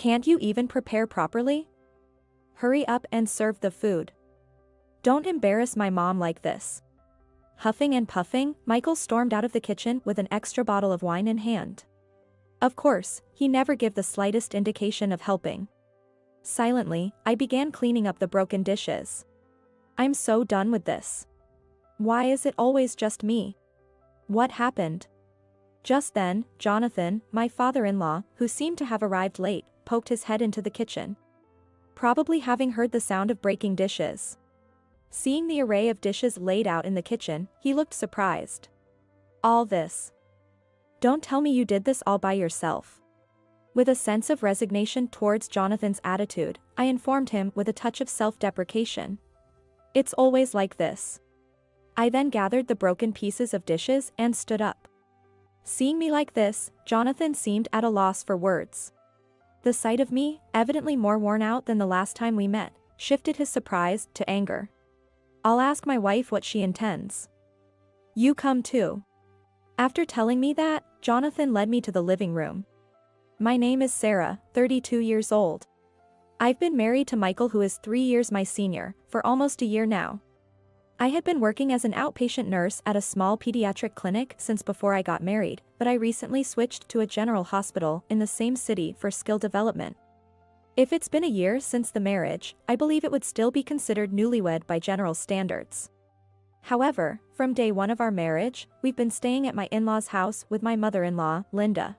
Can't you even prepare properly? Hurry up and serve the food. Don't embarrass my mom like this. Huffing and puffing, Michael stormed out of the kitchen with an extra bottle of wine in hand. Of course, he never gave the slightest indication of helping. Silently, I began cleaning up the broken dishes. I'm so done with this. Why is it always just me? What happened? Just then, Jonathan, my father-in-law, who seemed to have arrived late, poked his head into the kitchen. Probably having heard the sound of breaking dishes. Seeing the array of dishes laid out in the kitchen, he looked surprised. All this. Don't tell me you did this all by yourself. With a sense of resignation towards Jonathan's attitude, I informed him with a touch of self-deprecation. It's always like this. I then gathered the broken pieces of dishes and stood up. Seeing me like this, Jonathan seemed at a loss for words. The sight of me, evidently more worn out than the last time we met, shifted his surprise to anger. I'll ask my wife what she intends. You come too. After telling me that, Jonathan led me to the living room. My name is Sarah, 32 years old. I've been married to Michael, who is 3 years my senior, for almost a year now. I had been working as an outpatient nurse at a small pediatric clinic since before I got married, but I recently switched to a general hospital in the same city for skill development. If it's been a year since the marriage, I believe it would still be considered newlywed by general standards. However, from day one of our marriage, we've been staying at my in-laws' house with my mother-in-law, Linda.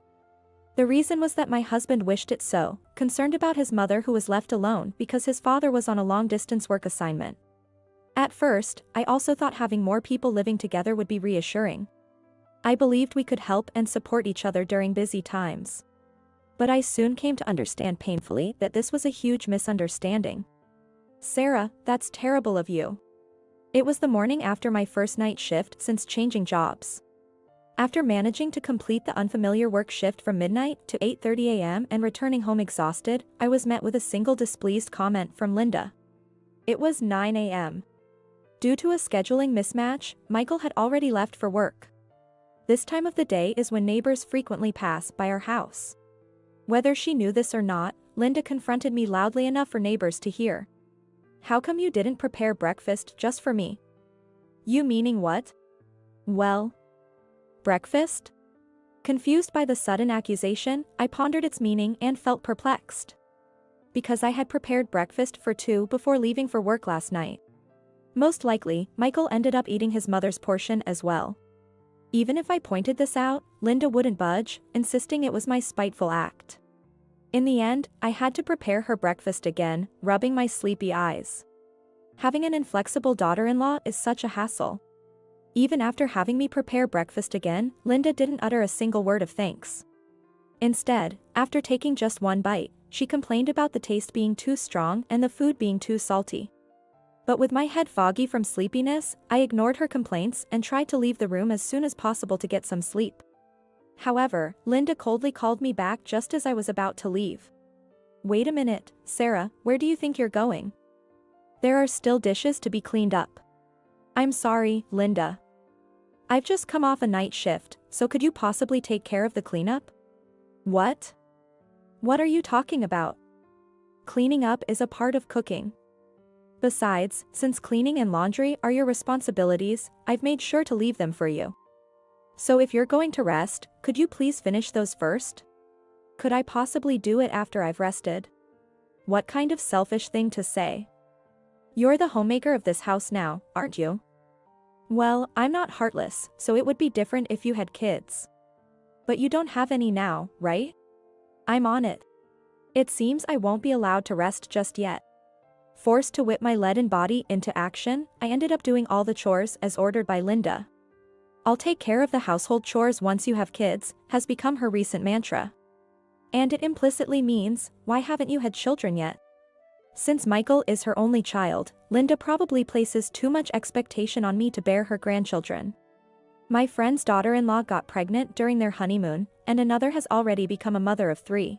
The reason was that my husband wished it so, concerned about his mother who was left alone because his father was on a long-distance work assignment. At first, I also thought having more people living together would be reassuring. I believed we could help and support each other during busy times. But I soon came to understand painfully that this was a huge misunderstanding. Sarah, that's terrible of you. It was the morning after my first night shift since changing jobs. After managing to complete the unfamiliar work shift from midnight to 8:30 a.m. and returning home exhausted, I was met with a single displeased comment from Linda. It was 9 a.m. Due to a scheduling mismatch, Michael had already left for work. This time of the day is when neighbors frequently pass by our house. Whether she knew this or not, Linda confronted me loudly enough for neighbors to hear. How come you didn't prepare breakfast just for me? You meaning what? Well, breakfast? Confused by the sudden accusation, I pondered its meaning and felt perplexed. Because I had prepared breakfast for two before leaving for work last night. Most likely, Michael ended up eating his mother's portion as well. Even if I pointed this out, Linda wouldn't budge, insisting it was my spiteful act. In the end, I had to prepare her breakfast again, rubbing my sleepy eyes. Having an inflexible daughter-in-law is such a hassle. Even after having me prepare breakfast again, Linda didn't utter a single word of thanks. Instead, after taking just one bite, she complained about the taste being too strong and the food being too salty. But with my head foggy from sleepiness, I ignored her complaints and tried to leave the room as soon as possible to get some sleep. However, Linda coldly called me back just as I was about to leave. Wait a minute, Sarah, where do you think you're going? There are still dishes to be cleaned up. I'm sorry, Linda. I've just come off a night shift, so could you possibly take care of the cleanup? What? What are you talking about? Cleaning up is a part of cooking. Besides, since cleaning and laundry are your responsibilities, I've made sure to leave them for you. So if you're going to rest, could you please finish those first? Could I possibly do it after I've rested? What kind of selfish thing to say? You're the homemaker of this house now, aren't you? Well, I'm not heartless, so it would be different if you had kids. But you don't have any now, right? I'm on it. It seems I won't be allowed to rest just yet. Forced to whip my leaden body into action, I ended up doing all the chores as ordered by Linda. I'll take care of the household chores once you have kids, has become her recent mantra. And it implicitly means, why haven't you had children yet? Since Michael is her only child, Linda probably places too much expectation on me to bear her grandchildren. My friend's daughter-in-law got pregnant during their honeymoon, and another has already become a mother of 3.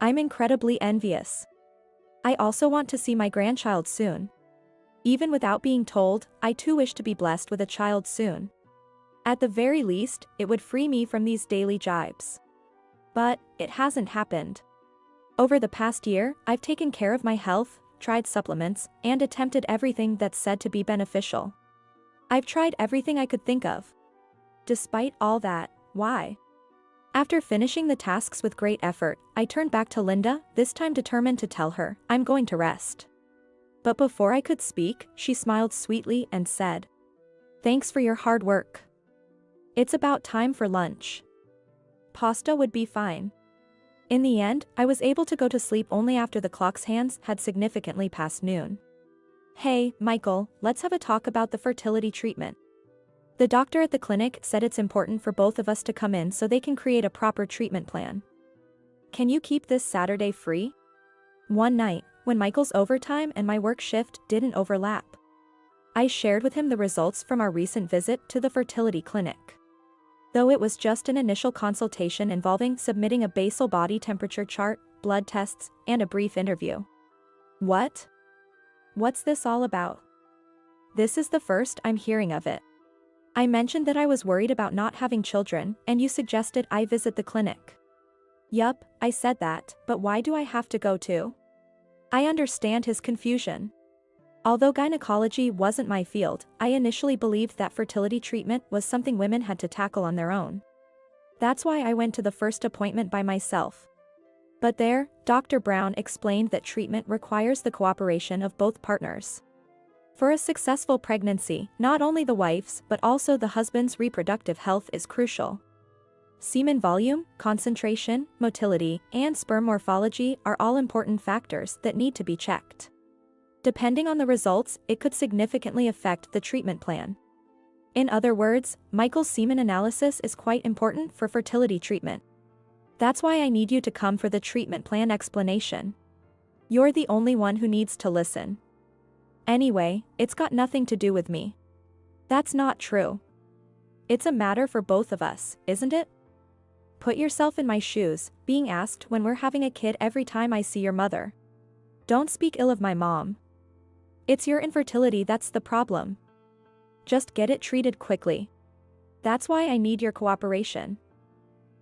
I'm incredibly envious. I also want to see my grandchild soon. Even without being told, I too wish to be blessed with a child soon. At the very least, it would free me from these daily jibes. But it hasn't happened. Over the past year, I've taken care of my health, tried supplements, and attempted everything that's said to be beneficial. I've tried everything I could think of. Despite all that, why? After finishing the tasks with great effort, I turned back to Linda, this time determined to tell her, I'm going to rest. But before I could speak, she smiled sweetly and said, Thanks for your hard work. It's about time for lunch. Pasta would be fine. In the end, I was able to go to sleep only after the clock's hands had significantly passed noon. Hey, Michael, let's have a talk about the fertility treatment. The doctor at the clinic said it's important for both of us to come in so they can create a proper treatment plan. Can you keep this Saturday free? One night, when Michael's overtime and my work shift didn't overlap, I shared with him the results from our recent visit to the fertility clinic. Though it was just an initial consultation involving submitting a basal body temperature chart, blood tests, and a brief interview. What? What's this all about? This is the first I'm hearing of it. I mentioned that I was worried about not having children, and you suggested I visit the clinic. Yup, I said that, but why do I have to go too? I understand his confusion. Although gynecology wasn't my field, I initially believed that fertility treatment was something women had to tackle on their own. That's why I went to the first appointment by myself. But there, Dr. Brown explained that treatment requires the cooperation of both partners. For a successful pregnancy, not only the wife's but also the husband's reproductive health is crucial. Semen volume, concentration, motility, and sperm morphology are all important factors that need to be checked. Depending on the results, it could significantly affect the treatment plan. In other words, Michael's semen analysis is quite important for fertility treatment. That's why I need you to come for the treatment plan explanation. You're the only one who needs to listen. Anyway, it's got nothing to do with me. That's not true. It's a matter for both of us, isn't it? Put yourself in my shoes, being asked when we're having a kid every time I see your mother. Don't speak ill of my mom. It's your infertility that's the problem. Just get it treated quickly. That's why I need your cooperation.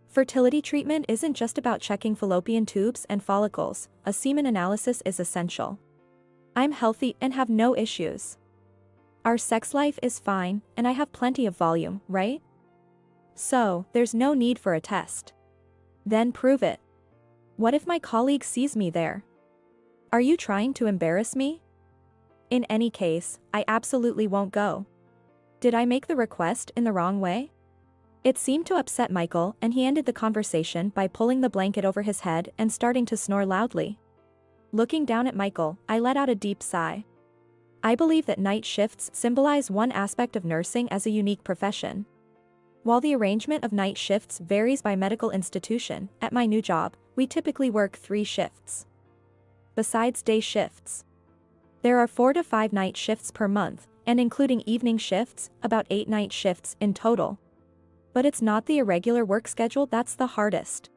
Fertility treatment isn't just about checking fallopian tubes and follicles, a semen analysis is essential. I'm healthy and have no issues. Our sex life is fine, and I have plenty of volume, right? So, there's no need for a test. Then prove it. What if my colleague sees me there? Are you trying to embarrass me? In any case, I absolutely won't go. Did I make the request in the wrong way? It seemed to upset Michael, and he ended the conversation by pulling the blanket over his head and starting to snore loudly. Looking down at Michael, I let out a deep sigh. I believe that night shifts symbolize one aspect of nursing as a unique profession. While the arrangement of night shifts varies by medical institution, at my new job, we typically work 3 shifts. Besides day shifts, there are 4 to 5 night shifts per month, and including evening shifts, about 8 night shifts in total. But it's not the irregular work schedule that's the hardest.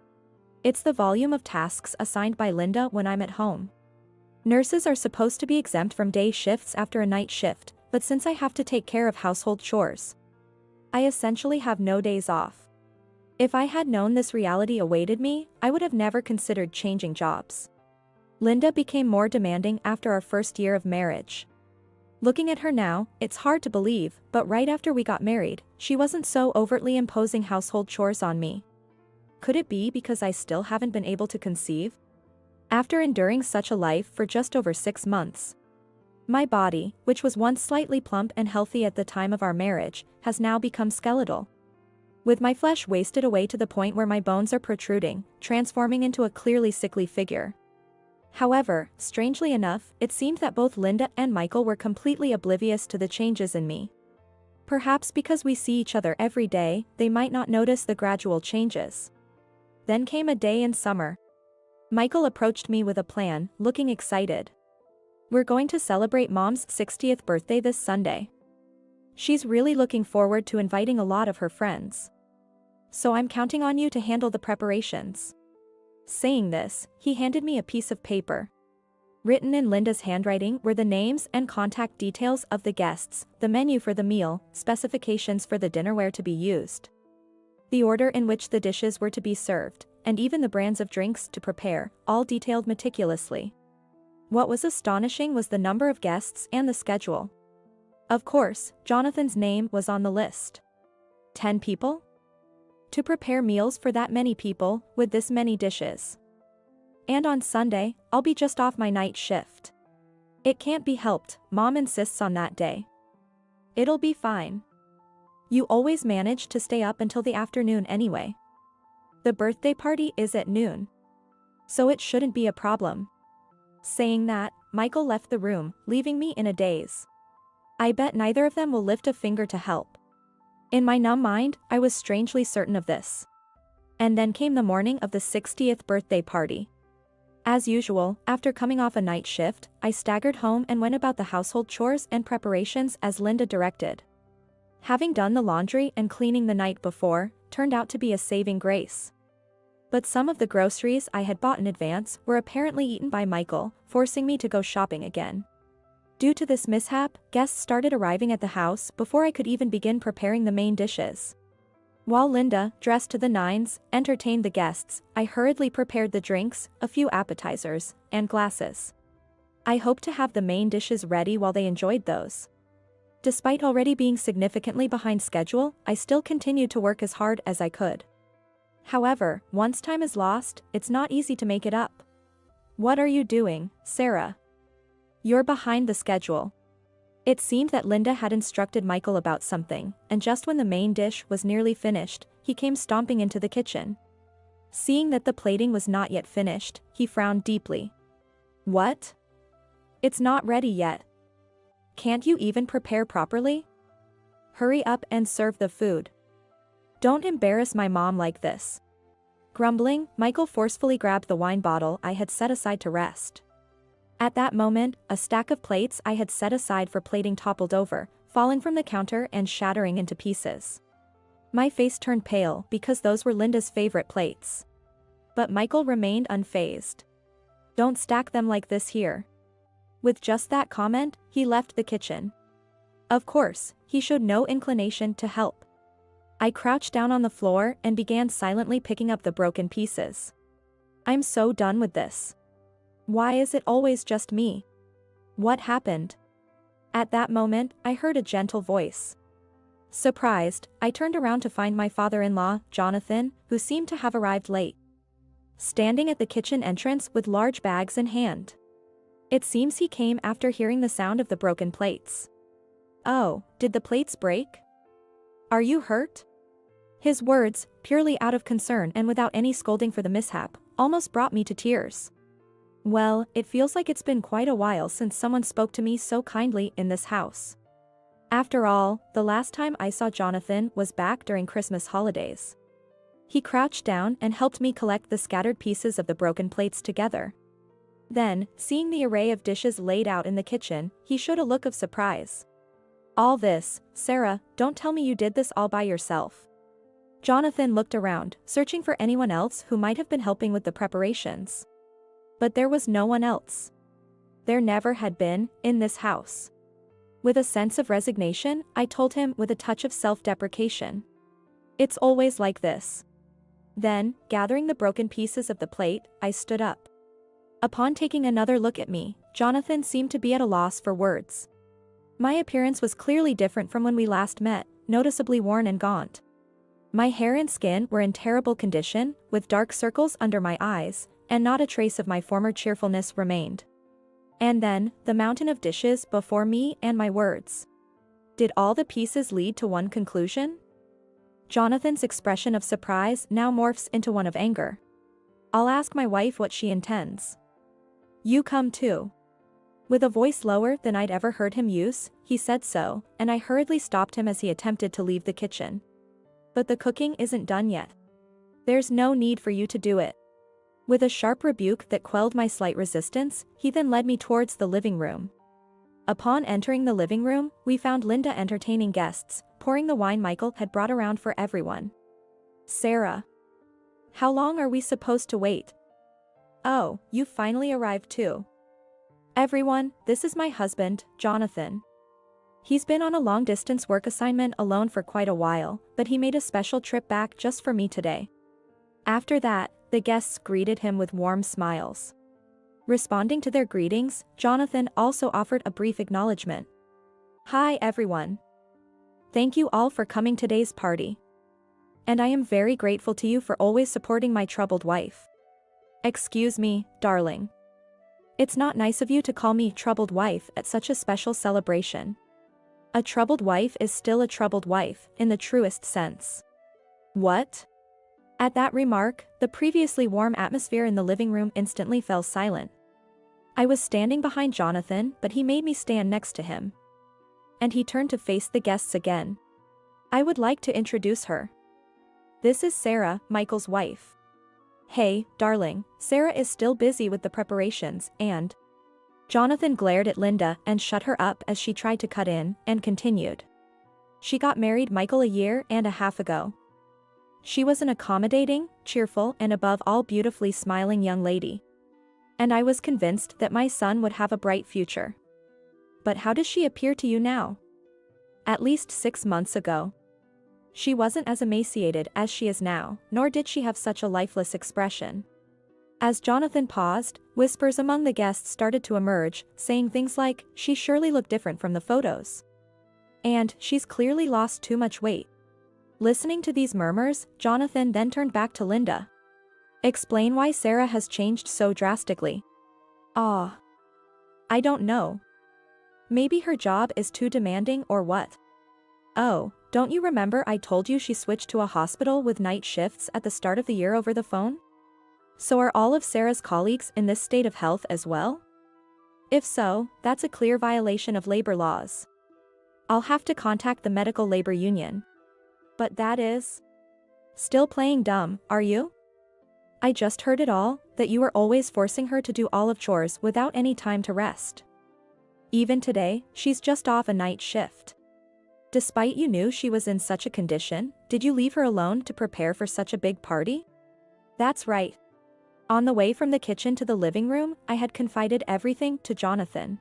It's the volume of tasks assigned by Linda when I'm at home. Nurses are supposed to be exempt from day shifts after a night shift, but since I have to take care of household chores, I essentially have no days off. If I had known this reality awaited me, I would have never considered changing jobs. Linda became more demanding after our first year of marriage. Looking at her now, it's hard to believe, but right after we got married, she wasn't so overtly imposing household chores on me. Could it be because I still haven't been able to conceive? After enduring such a life for just over 6 months, my body, which was once slightly plump and healthy at the time of our marriage, has now become skeletal. With my flesh wasted away to the point where my bones are protruding, transforming into a clearly sickly figure. However, strangely enough, it seemed that both Linda and Michael were completely oblivious to the changes in me. Perhaps because we see each other every day, they might not notice the gradual changes. Then came a day in summer. Michael approached me with a plan, looking excited. We're going to celebrate Mom's 60th birthday this Sunday. She's really looking forward to inviting a lot of her friends. So I'm counting on you to handle the preparations. Saying this, he handed me a piece of paper. Written in Linda's handwriting were the names and contact details of the guests, the menu for the meal, specifications for the dinnerware to be used, the order in which the dishes were to be served, and even the brands of drinks to prepare, all detailed meticulously. What was astonishing was the number of guests and the schedule. Of course, Jonathan's name was on the list. 10 people? To prepare meals for that many people, with this many dishes. And on Sunday, I'll be just off my night shift. It can't be helped, Mom insists on that day. It'll be fine. You always manage to stay up until the afternoon anyway. The birthday party is at noon. So it shouldn't be a problem. Saying that, Michael left the room, leaving me in a daze. I bet neither of them will lift a finger to help. In my numb mind, I was strangely certain of this. And then came the morning of the 60th birthday party. As usual, after coming off a night shift, I staggered home and went about the household chores and preparations as Linda directed. Having done the laundry and cleaning the night before, turned out to be a saving grace. But some of the groceries I had bought in advance were apparently eaten by Michael, forcing me to go shopping again. Due to this mishap, guests started arriving at the house before I could even begin preparing the main dishes. While Linda, dressed to the nines, entertained the guests, I hurriedly prepared the drinks, a few appetizers, and glasses. I hoped to have the main dishes ready while they enjoyed those. Despite already being significantly behind schedule, I still continued to work as hard as I could. However, once time is lost, it's not easy to make it up. What are you doing, Sarah? You're behind the schedule. It seemed that Linda had instructed Michael about something, and just when the main dish was nearly finished, he came stomping into the kitchen. Seeing that the plating was not yet finished, he frowned deeply. What? It's not ready yet. Can't you even prepare properly? Hurry up and serve the food. Don't embarrass my mom like this. Grumbling, Michael forcefully grabbed the wine bottle I had set aside to rest. At that moment, a stack of plates I had set aside for plating toppled over, falling from the counter and shattering into pieces. My face turned pale because those were Linda's favorite plates. But Michael remained unfazed. Don't stack them like this here. With just that comment, he left the kitchen. Of course, he showed no inclination to help. I crouched down on the floor and began silently picking up the broken pieces. I'm so done with this. Why is it always just me? What happened? At that moment, I heard a gentle voice. Surprised, I turned around to find my father-in-law, Jonathan, who seemed to have arrived late. Standing at the kitchen entrance with large bags in hand. It seems he came after hearing the sound of the broken plates. Oh, did the plates break? Are you hurt? His words, purely out of concern and without any scolding for the mishap, almost brought me to tears. Well, it feels like it's been quite a while since someone spoke to me so kindly in this house. After all, the last time I saw Jonathan was back during Christmas holidays. He crouched down and helped me collect the scattered pieces of the broken plates together. Then, seeing the array of dishes laid out in the kitchen, he showed a look of surprise. All this, Sarah, don't tell me you did this all by yourself. Jonathan looked around, searching for anyone else who might have been helping with the preparations. But there was no one else. There never had been, in this house. With a sense of resignation, I told him with a touch of self-deprecation. It's always like this. Then, gathering the broken pieces of the plate, I stood up. Upon taking another look at me, Jonathan seemed to be at a loss for words. My appearance was clearly different from when we last met, noticeably worn and gaunt. My hair and skin were in terrible condition, with dark circles under my eyes, and not a trace of my former cheerfulness remained. And then, the mountain of dishes before me and my words. Did all the pieces lead to one conclusion? Jonathan's expression of surprise now morphs into one of anger. I'll ask my wife what she intends. You come too. With a voice lower than I'd ever heard him use, he said so, and I hurriedly stopped him as he attempted to leave the kitchen. But the cooking isn't done yet. There's no need for you to do it. With a sharp rebuke that quelled my slight resistance, he then led me towards the living room. Upon entering the living room, we found Linda entertaining guests, pouring the wine Michael had brought around for everyone. Sarah. How long are we supposed to wait? Oh, you finally arrived too. Everyone, this is my husband, Jonathan. He's been on a long-distance work assignment alone for quite a while, but he made a special trip back just for me today. After that, The guests greeted him with warm smiles. Responding to their greetings, Jonathan also offered a brief acknowledgement. "Hi everyone. Thank you all for coming to today's party. And I am very grateful to you for always supporting my troubled wife." "Excuse me, darling. It's not nice of you to call me troubled wife at such a special celebration. A troubled wife is still a troubled wife, in the truest sense." "What?" At that remark, the previously warm atmosphere in the living room instantly fell silent. I was standing behind Jonathan, but he made me stand next to him. And he turned to face the guests again. "I would like to introduce her. This is Sarah, Michael's wife." "Hey, darling, Sarah is still busy with the preparations and—" Jonathan glared at Linda and shut her up as she tried to cut in, and continued. "She got married Michael a year and a half ago. She was an accommodating, cheerful and above all beautifully smiling young lady. And I was convinced that my son would have a bright future. But how does she appear to you now? At least 6 months ago. She wasn't as emaciated as she is now, nor did she have such a lifeless expression." As Jonathan paused, whispers among the guests started to emerge, saying things like, "She surely looked different from the photos." And, "She's clearly lost too much weight." Listening to these murmurs, Jonathan then turned back to Linda. "Explain why Sarah has changed so drastically." "Ah. I don't know. Maybe her job is too demanding or what?" "Oh, don't you remember I told you she switched to a hospital with night shifts at the start of the year over the phone? So are all of Sarah's colleagues in this state of health as well? If so, that's a clear violation of labor laws. I'll have to contact the medical labor union." "But that is—" "Still playing dumb, are you? I just heard it all, that you were always forcing her to do all of chores without any time to rest. Even today, she's just off a night shift. Despite you knew she was in such a condition, did you leave her alone to prepare for such a big party?" "That's right." On the way from the kitchen to the living room, I had confided everything to Jonathan.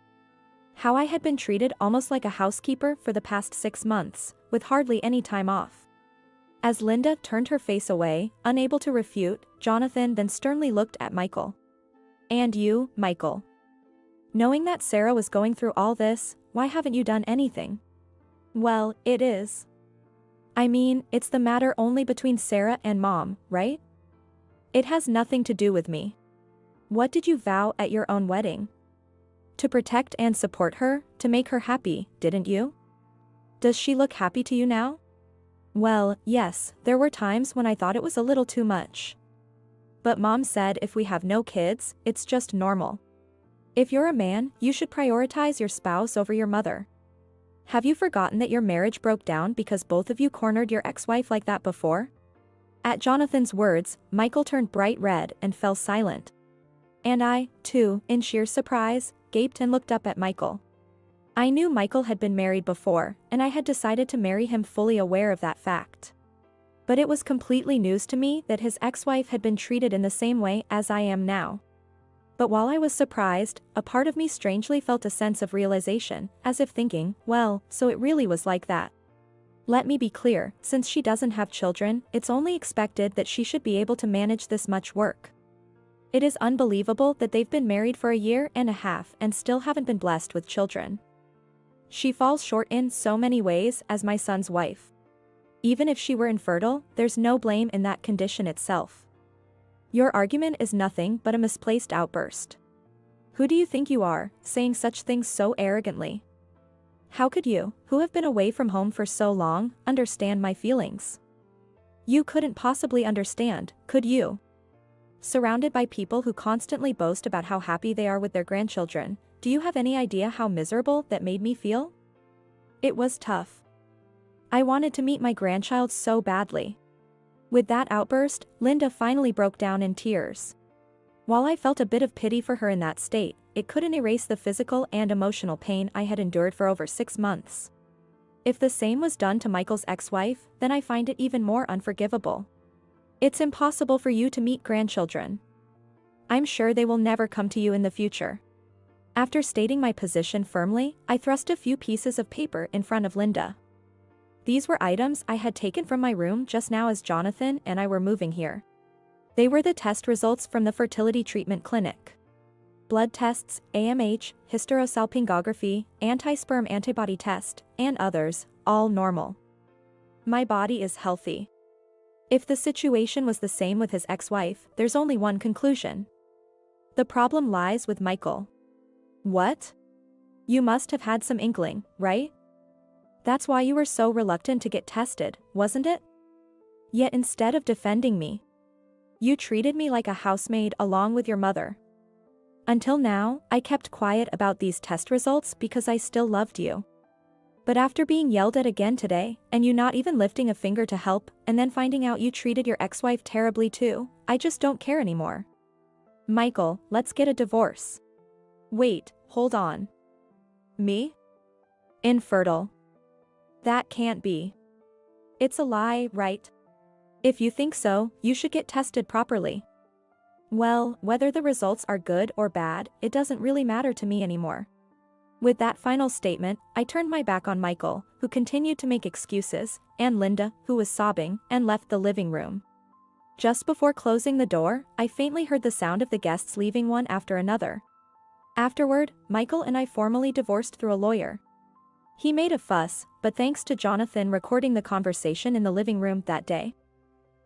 How I had been treated almost like a housekeeper for the past 6 months, with hardly any time off. As Linda turned her face away, unable to refute, Jonathan then sternly looked at Michael. "And you, Michael. Knowing that Sarah was going through all this, why haven't you done anything?" "Well, it is. I mean, it's the matter only between Sarah and Mom, right? It has nothing to do with me. What did you vow at your own wedding? To protect and support her, to make her happy, didn't you? Does she look happy to you now?" "Well, yes, there were times when I thought it was a little too much. But Mom said if we have no kids, it's just normal. If you're a man, you should prioritize your spouse over your mother. Have you forgotten that your marriage broke down because both of you cornered your ex-wife like that before?" At Jonathan's words, Michael turned bright red and fell silent. And I, too, in sheer surprise, gaped and looked up at Michael. I knew Michael had been married before, and I had decided to marry him fully aware of that fact. But it was completely news to me that his ex-wife had been treated in the same way as I am now. But while I was surprised, a part of me strangely felt a sense of realization, as if thinking, well, so it really was like that. Let me be clear, since she doesn't have children, it's only expected that she should be able to manage this much work. It is unbelievable that they've been married for a year and a half and still haven't been blessed with children. She falls short in so many ways as my son's wife. Even if she were infertile, there's no blame in that condition itself. Your argument is nothing but a misplaced outburst. Who do you think you are, saying such things so arrogantly? How could you, who have been away from home for so long, understand my feelings? You couldn't possibly understand, could you? Surrounded by people who constantly boast about how happy they are with their grandchildren, do you have any idea how miserable that made me feel? It was tough. I wanted to meet my grandchild so badly. With that outburst, Linda finally broke down in tears. While I felt a bit of pity for her in that state, it couldn't erase the physical and emotional pain I had endured for over 6 months. If the same was done to Michael's ex-wife, then I find it even more unforgivable. It's impossible for you to meet grandchildren. I'm sure they will never come to you in the future. After stating my position firmly, I thrust a few pieces of paper in front of Linda. These were items I had taken from my room just now as Jonathan and I were moving here. They were the test results from the fertility treatment clinic. Blood tests, AMH, hysterosalpingography, anti-sperm antibody test, and others, all normal. My body is healthy. If the situation was the same with his ex-wife, there's only one conclusion. The problem lies with Michael. What? You must have had some inkling, right? That's why you were so reluctant to get tested, wasn't it? Yet instead of defending me, you treated me like a housemaid along with your mother. Until now, I kept quiet about these test results because I still loved you. But after being yelled at again today, and you not even lifting a finger to help, and then finding out you treated your ex-wife terribly too, I just don't care anymore. Michael, let's get a divorce. Wait, hold on. Me? Infertile. That can't be. It's a lie, right? If you think so, you should get tested properly. Well, whether the results are good or bad, it doesn't really matter to me anymore. With that final statement, I turned my back on Michael, who continued to make excuses, and Linda, who was sobbing, and left the living room. Just before closing the door, I faintly heard the sound of the guests leaving one after another. Afterward, Michael and I formally divorced through a lawyer. He made a fuss, but thanks to Jonathan recording the conversation in the living room that day,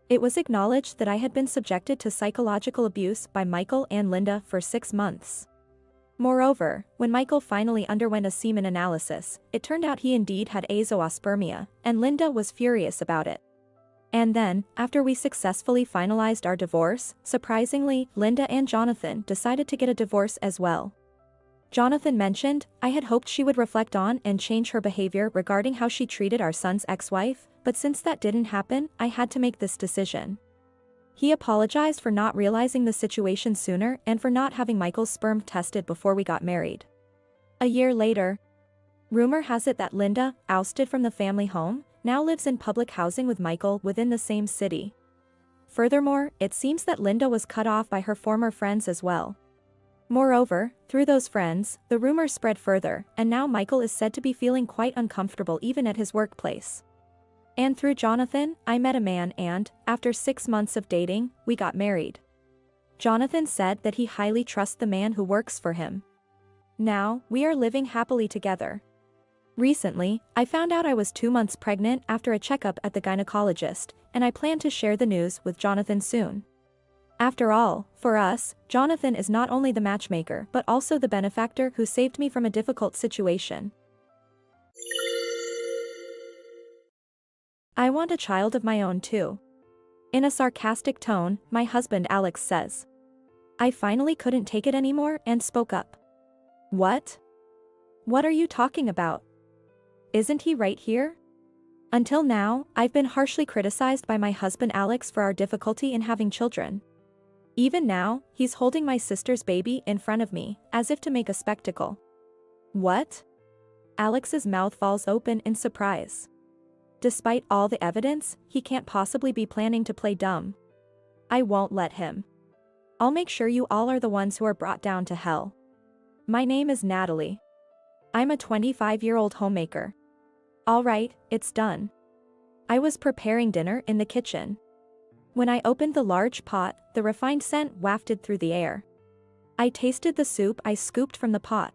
it was acknowledged that I had been subjected to psychological abuse by Michael and Linda for 6 months. Moreover, when Michael finally underwent a semen analysis, it turned out he indeed had azoospermia, and Linda was furious about it. And then, after we successfully finalized our divorce, surprisingly, Linda and Jonathan decided to get a divorce as well. Jonathan mentioned, I had hoped she would reflect on and change her behavior regarding how she treated our son's ex-wife, but since that didn't happen, I had to make this decision. He apologized for not realizing the situation sooner and for not having Michael's sperm tested before we got married. A year later, rumor has it that Linda, ousted from the family home, now lives in public housing with Michael within the same city. Furthermore, it seems that Linda was cut off by her former friends as well. Moreover, through those friends, the rumor spread further, and now Michael is said to be feeling quite uncomfortable even at his workplace. And through Jonathan, I met a man and, after 6 months of dating, we got married. Jonathan said that he highly trusts the man who works for him. Now, we are living happily together. Recently, I found out I was 2 months pregnant after a checkup at the gynecologist, and I plan to share the news with Jonathan soon. After all, for us, Jonathan is not only the matchmaker but also the benefactor who saved me from a difficult situation. I want a child of my own too. In a sarcastic tone, my husband Alex says. I finally couldn't take it anymore and spoke up. What? What are you talking about? Isn't he right here? Until now, I've been harshly criticized by my husband Alex for our difficulty in having children. Even now, he's holding my sister's baby in front of me, as if to make a spectacle. What? Alex's mouth falls open in surprise. Despite all the evidence, he can't possibly be planning to play dumb. I won't let him. I'll make sure you all are the ones who are brought down to hell. My name is Natalie. I'm a 25-year-old homemaker. All right, it's done. I was preparing dinner in the kitchen. When I opened the large pot, the refined scent wafted through the air. I tasted the soup I scooped from the pot.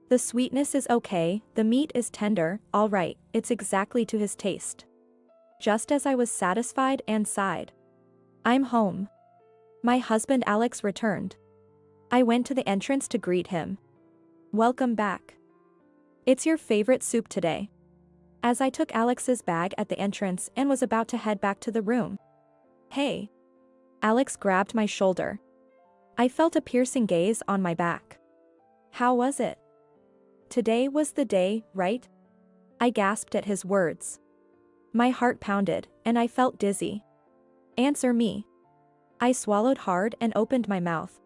The sweetness is okay, the meat is tender, all right, it's exactly to his taste. Just as I was satisfied and sighed. I'm home. My husband Alex returned. I went to the entrance to greet him. Welcome back. It's your favorite soup today. As I took Alex's bag at the entrance and was about to head back to the room. Hey. Alex grabbed my shoulder. I felt a piercing gaze on my back. How was it? Today was the day, right? I gasped at his words. My heart pounded, and I felt dizzy. Answer me. I swallowed hard and opened my mouth.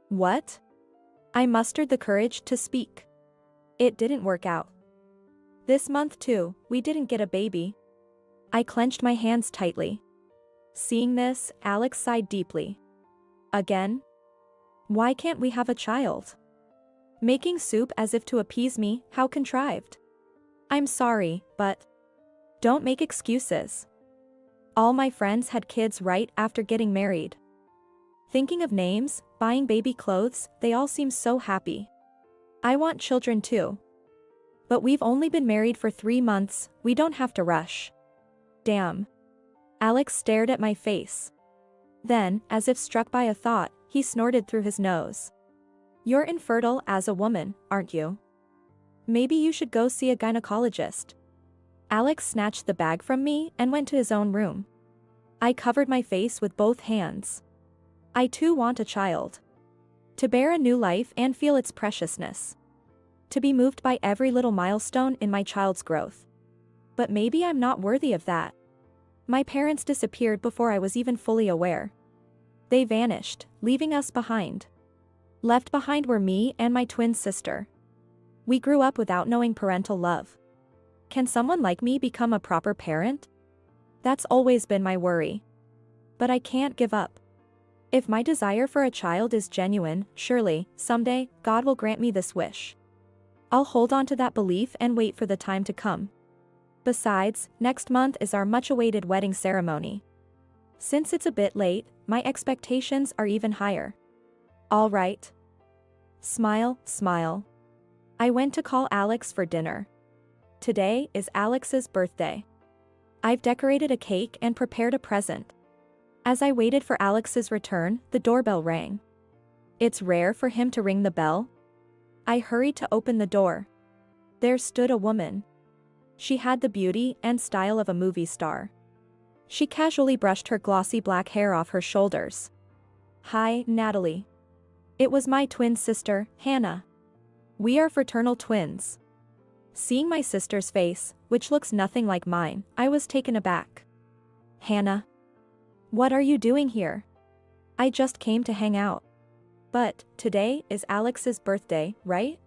What? I mustered the courage to speak. It didn't work out. This month too, we didn't get a baby. I clenched my hands tightly. Seeing this, Alex sighed deeply. Again? Why can't we have a child? Making soup as if to appease me, how contrived. I'm sorry, but don't make excuses. All my friends had kids right after getting married. Thinking of names, buying baby clothes, they all seem so happy. I want children too. But we've only been married for 3 months, we don't have to rush. Damn. Alex stared at my face. Then, as if struck by a thought, he snorted through his nose. You're infertile as a woman, aren't you? Maybe you should go see a gynecologist. Alex snatched the bag from me and went to his own room. I covered my face with both hands. I too want a child. To bear a new life and feel its preciousness. To be moved by every little milestone in my child's growth. But maybe I'm not worthy of that. My parents disappeared before I was even fully aware. They vanished, leaving us behind. Left behind were me and my twin sister. We grew up without knowing parental love. Can someone like me become a proper parent? That's always been my worry. But I can't give up. If my desire for a child is genuine, surely, someday, God will grant me this wish. I'll hold on to that belief and wait for the time to come. Besides, next month is our much-awaited wedding ceremony. Since it's a bit late, my expectations are even higher. All right. Smile, smile. I went to call Alex for dinner. Today is Alex's birthday. I've decorated a cake and prepared a present. As I waited for Alex's return, the doorbell rang. It's rare for him to ring the bell. I hurried to open the door. There stood a woman. She had the beauty and style of a movie star. She casually brushed her glossy black hair off her shoulders. Hi, Natalie. It was my twin sister, Hannah. We are fraternal twins. Seeing my sister's face, which looks nothing like mine, I was taken aback. Hannah. What are you doing here? I just came to hang out. But, today is Alex's birthday, right?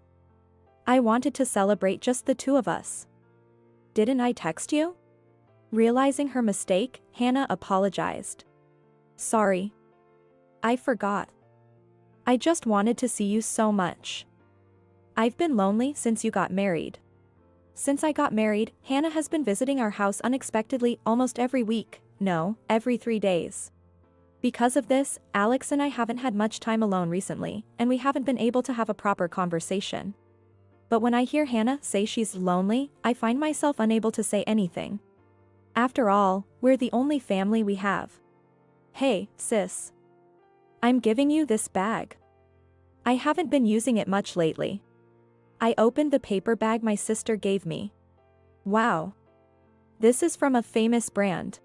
I wanted to celebrate just the two of us. Didn't I text you? Realizing her mistake, Hannah apologized. Sorry. I forgot. I just wanted to see you so much. I've been lonely since you got married. Since I got married, Hannah has been visiting our house unexpectedly almost every week, no, every 3 days. Because of this, Alex and I haven't had much time alone recently, and we haven't been able to have a proper conversation. But when I hear Hannah say she's lonely, I find myself unable to say anything. After all, we're the only family we have. Hey, sis. I'm giving you this bag. I haven't been using it much lately. I opened the paper bag my sister gave me. Wow. This is from a famous brand.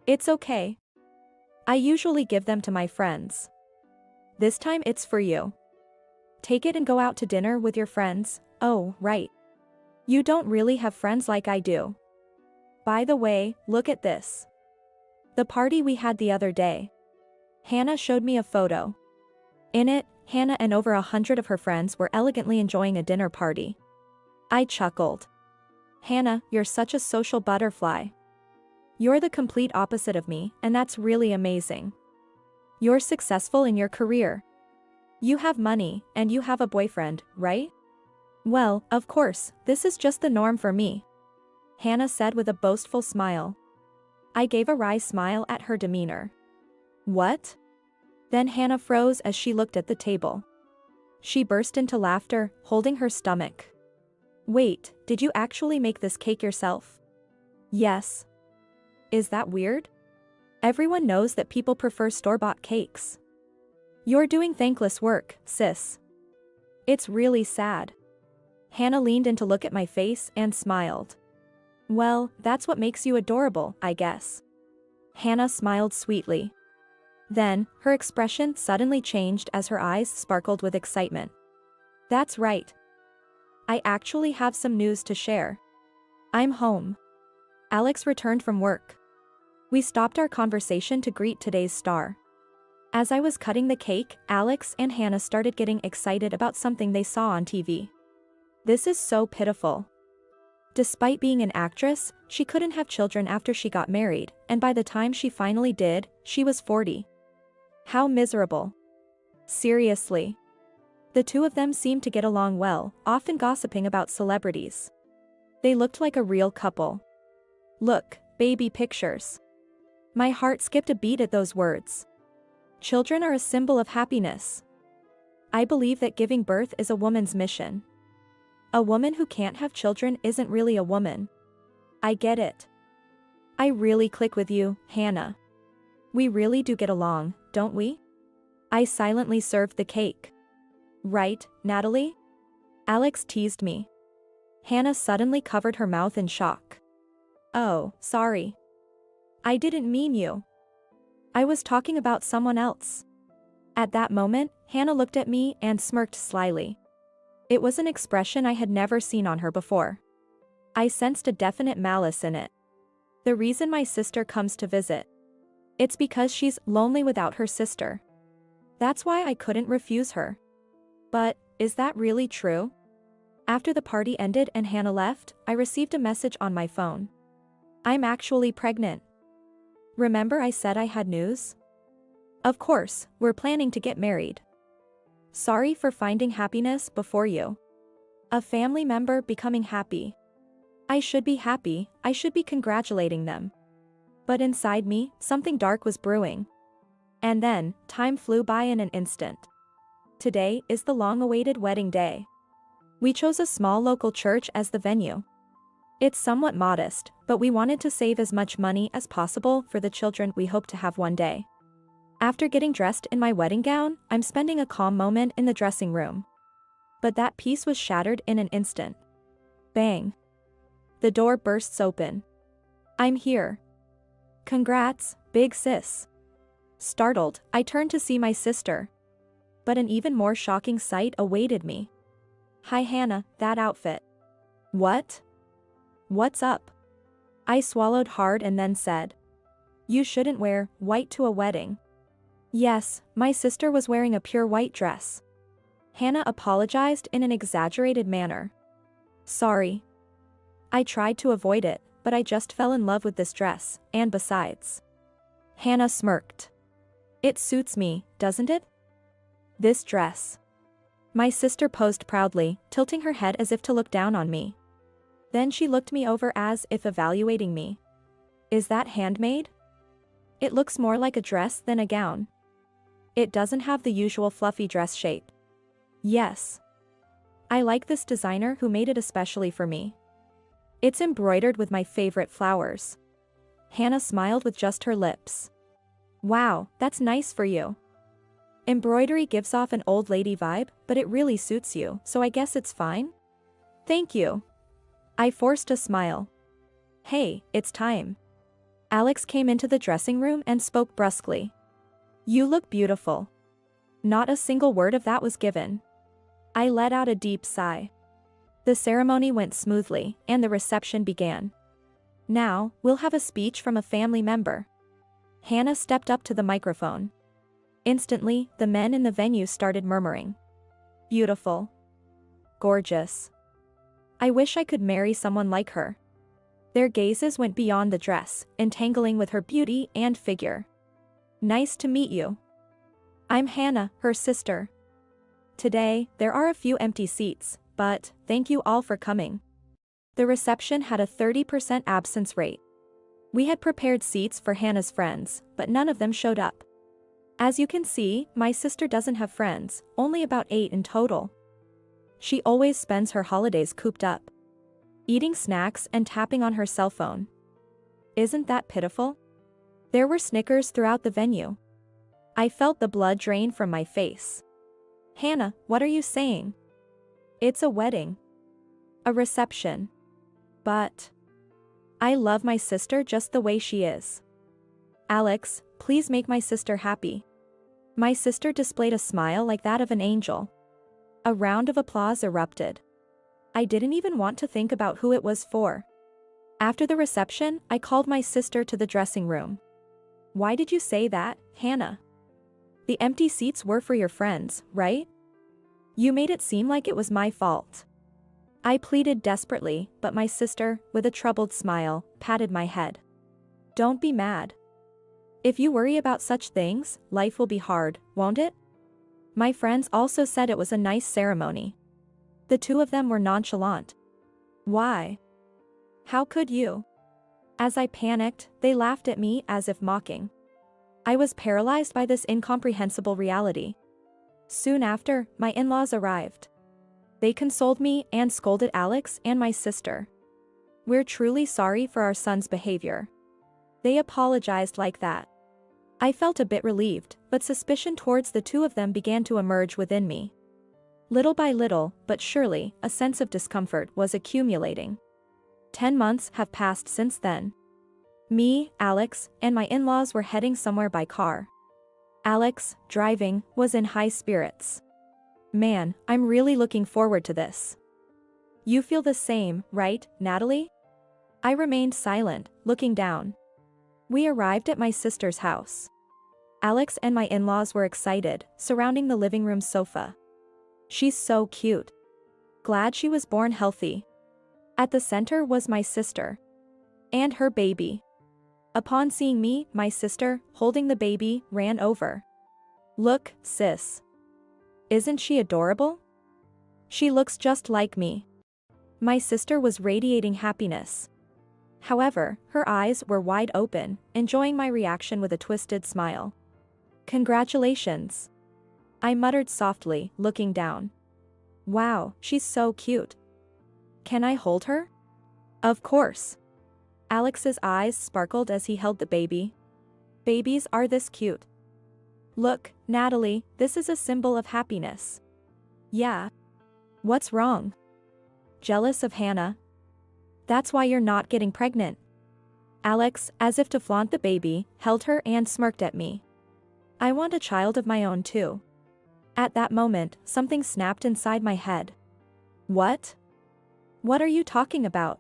It's okay. I usually give them to my friends. This time it's for you. Take it and go out to dinner with your friends. Oh, right. You don't really have friends like I do. By the way, look at this. The party we had the other day. Hannah showed me a photo. In it, Hannah and over 100 of her friends were elegantly enjoying a dinner party. I chuckled. Hannah, you're such a social butterfly. You're the complete opposite of me, and that's really amazing. You're successful in your career. You have money, and you have a boyfriend, right? Well, of course, this is just the norm for me. Hannah said with a boastful smile. I gave a wry smile at her demeanor. What? Then Hannah froze as she looked at the table. She burst into laughter, holding her stomach. Wait, did you actually make this cake yourself? Yes. Is that weird? Everyone knows that people prefer store-bought cakes. You're doing thankless work, sis. It's really sad. Hannah leaned in to look at my face and smiled. Well, that's what makes you adorable, I guess. Hannah smiled sweetly. Then, her expression suddenly changed as her eyes sparkled with excitement. That's right. I actually have some news to share. I'm home. Alex returned from work. We stopped our conversation to greet today's star. As I was cutting the cake, Alex and Hannah started getting excited about something they saw on TV. This is so pitiful. Despite being an actress, she couldn't have children after she got married, and by the time she finally did, she was 40. How miserable. Seriously. The two of them seemed to get along well, often gossiping about celebrities. They looked like a real couple. Look, baby pictures. My heart skipped a beat at those words. Children are a symbol of happiness. I believe that giving birth is a woman's mission. A woman who can't have children isn't really a woman. I get it. I really click with you, Hannah. We really do get along, don't we? I silently served the cake. Right, Natalie? Alex teased me. Hannah suddenly covered her mouth in shock. Oh, sorry. I didn't mean you. I was talking about someone else. At that moment, Hannah looked at me and smirked slyly. It was an expression I had never seen on her before. I sensed a definite malice in it. The reason my sister comes to visit. It's because she's lonely without her sister. That's why I couldn't refuse her. But, is that really true? After the party ended and Hannah left, I received a message on my phone. I'm actually pregnant. Remember I said I had news? Of course, we're planning to get married. Sorry for finding happiness before you. A family member becoming happy. I should be happy, I should be congratulating them. But inside me, something dark was brewing. And then, time flew by in an instant. Today is the long-awaited wedding day. We chose a small local church as the venue. It's somewhat modest, but we wanted to save as much money as possible for the children we hope to have one day. After getting dressed in my wedding gown, I'm spending a calm moment in the dressing room. But that peace was shattered in an instant. Bang. The door bursts open. I'm here. Congrats, big sis. Startled, I turned to see my sister. But an even more shocking sight awaited me. Hi Hannah, that outfit. What? What's up? I swallowed hard and then said. You shouldn't wear white to a wedding. Yes, my sister was wearing a pure white dress. Hannah apologized in an exaggerated manner. Sorry. I tried to avoid it, but I just fell in love with this dress, and besides. Hannah smirked. It suits me, doesn't it? This dress. My sister posed proudly, tilting her head as if to look down on me. Then she looked me over as if evaluating me. Is that handmade? It looks more like a dress than a gown. It doesn't have the usual fluffy dress shape. Yes. I like this designer who made it especially for me. It's embroidered with my favorite flowers. Hannah smiled with just her lips. Wow, that's nice for you. Embroidery gives off an old lady vibe, but it really suits you, so I guess it's fine? Thank you. I forced a smile. Hey, it's time. Alex came into the dressing room and spoke brusquely. You look beautiful. Not a single word of that was given. I let out a deep sigh. The ceremony went smoothly, and the reception began. Now, we'll have a speech from a family member. Hannah stepped up to the microphone. Instantly, the men in the venue started murmuring. Beautiful. Gorgeous. I wish I could marry someone like her. Their gazes went beyond the dress, entangling with her beauty and figure. Nice to meet you. I'm Hannah, her sister. Today, there are a few empty seats, but thank you all for coming. The reception had a 30% absence rate. We had prepared seats for Hannah's friends, but none of them showed up. As you can see, my sister doesn't have friends, only about 8 in total. She always spends her holidays cooped up, eating snacks and tapping on her cell phone. Isn't that pitiful? There were snickers throughout the venue. I felt the blood drain from my face. Hannah, what are you saying? It's a wedding. A reception. But I love my sister just the way she is. Alex, please make my sister happy. My sister displayed a smile like that of an angel. A round of applause erupted. I didn't even want to think about who it was for. After the reception, I called my sister to the dressing room. Why did you say that, Hannah? The empty seats were for your friends, right? You made it seem like it was my fault. I pleaded desperately, but my sister, with a troubled smile, patted my head. Don't be mad. If you worry about such things, life will be hard, won't it? My friends also said it was a nice ceremony. The two of them were nonchalant. Why? How could you? As I panicked, they laughed at me as if mocking. I was paralyzed by this incomprehensible reality. Soon after, my in-laws arrived. They consoled me and scolded Alex and my sister. "We're truly sorry for our son's behavior." They apologized like that. I felt a bit relieved, but suspicion towards the two of them began to emerge within me. Little by little, but surely, a sense of discomfort was accumulating. 10 months have passed since then. Me, Alex, and my in-laws were heading somewhere by car. Alex, driving, was in high spirits. "Man, I'm really looking forward to this." "You feel the same, right, Natalie?" I remained silent, looking down. We arrived at my sister's house. Alex and my in-laws were excited, surrounding the living room sofa. "She's so cute. Glad she was born healthy." At the center was my sister. And her baby. Upon seeing me, my sister, holding the baby, ran over. "Look, sis. Isn't she adorable? She looks just like me." My sister was radiating happiness. However, her eyes were wide open, enjoying my reaction with a twisted smile. "Congratulations." I muttered softly, looking down. "Wow, she's so cute. Can I hold her?" "Of course." Alex's eyes sparkled as he held the baby. "Babies are this cute. Look, Natalie, this is a symbol of happiness." "Yeah. What's wrong? Jealous of Hannah? That's why you're not getting pregnant." Alex, as if to flaunt the baby, held her and smirked at me. "I want a child of my own too." At that moment, something snapped inside my head. "What? What are you talking about?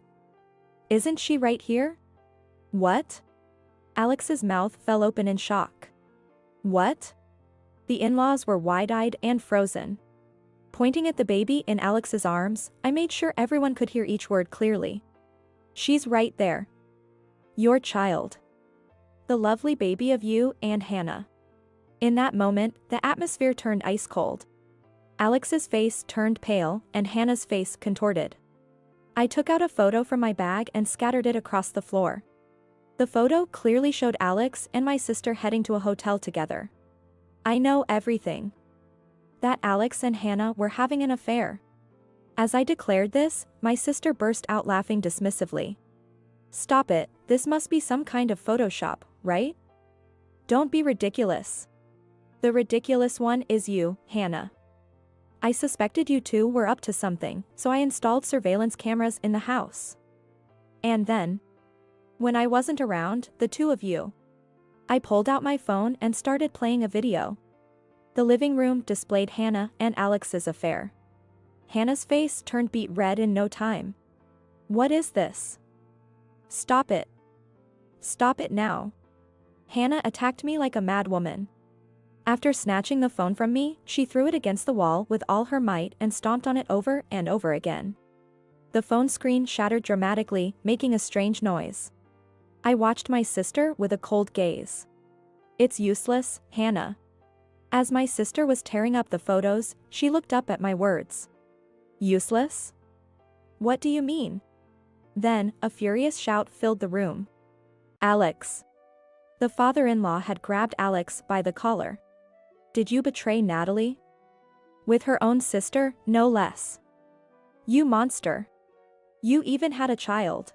Isn't she right here?" "What?" Alex's mouth fell open in shock. "What?" The in-laws were wide-eyed and frozen. Pointing at the baby in Alex's arms, I made sure everyone could hear each word clearly. "She's right there. Your child. The lovely baby of you and Hannah." In that moment, the atmosphere turned ice cold. Alex's face turned pale, and Hannah's face contorted. I took out a photo from my bag and scattered it across the floor. The photo clearly showed Alex and my sister heading to a hotel together. I know everything. That Alex and Hannah were having an affair. As I declared this, my sister burst out laughing dismissively. "Stop it, this must be some kind of Photoshop, right? Don't be ridiculous. The ridiculous one is you, Hannah. I suspected you two were up to something, so I installed surveillance cameras in the house. And then, when I wasn't around, the two of you." I pulled out my phone and started playing a video. The living room displayed Hannah and Alex's affair. Hannah's face turned beet red in no time. "What is this? Stop it. Stop it now." Hannah attacked me like a mad woman. After snatching the phone from me, she threw it against the wall with all her might and stomped on it over and over again. The phone screen shattered dramatically, making a strange noise. I watched my sister with a cold gaze. "It's useless, Hannah." As my sister was tearing up the photos, she looked up at my words. "Useless? What do you mean?" Then, a furious shout filled the room. "Alex!" The father-in-law had grabbed Alex by the collar. "Did you betray Natalie? With her own sister, no less. You monster. You even had a child.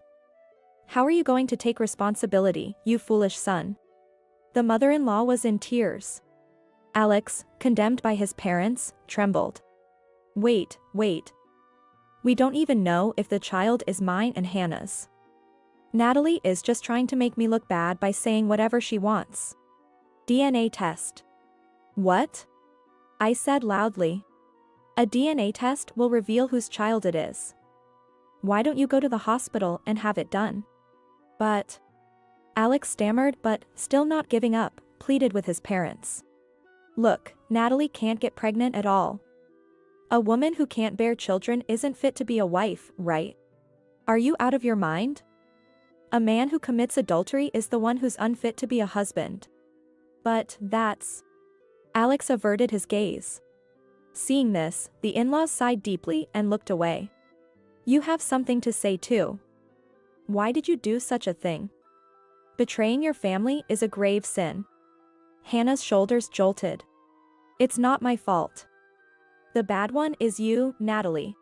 How are you going to take responsibility, you foolish son?" The mother-in-law was in tears. Alex, condemned by his parents, trembled. Wait. We don't even know if the child is mine and Hannah's. Natalie is just trying to make me look bad by saying whatever she wants. DNA test." "What?" I said loudly. "A DNA test will reveal whose child it is. Why don't you go to the hospital and have it done?" "But..." Alex stammered, but, still not giving up, pleaded with his parents. "Look, Natalie can't get pregnant at all. A woman who can't bear children isn't fit to be a wife, right? Are you out of your mind? A man who commits adultery is the one who's unfit to be a husband. But that's..." Alex averted his gaze. Seeing this, the in-laws sighed deeply and looked away. "You have something to say too." Why did you do such a thing? Betraying your family is a grave sin. Hannah's shoulders jolted. It's not my fault. The bad one is you, Natalie.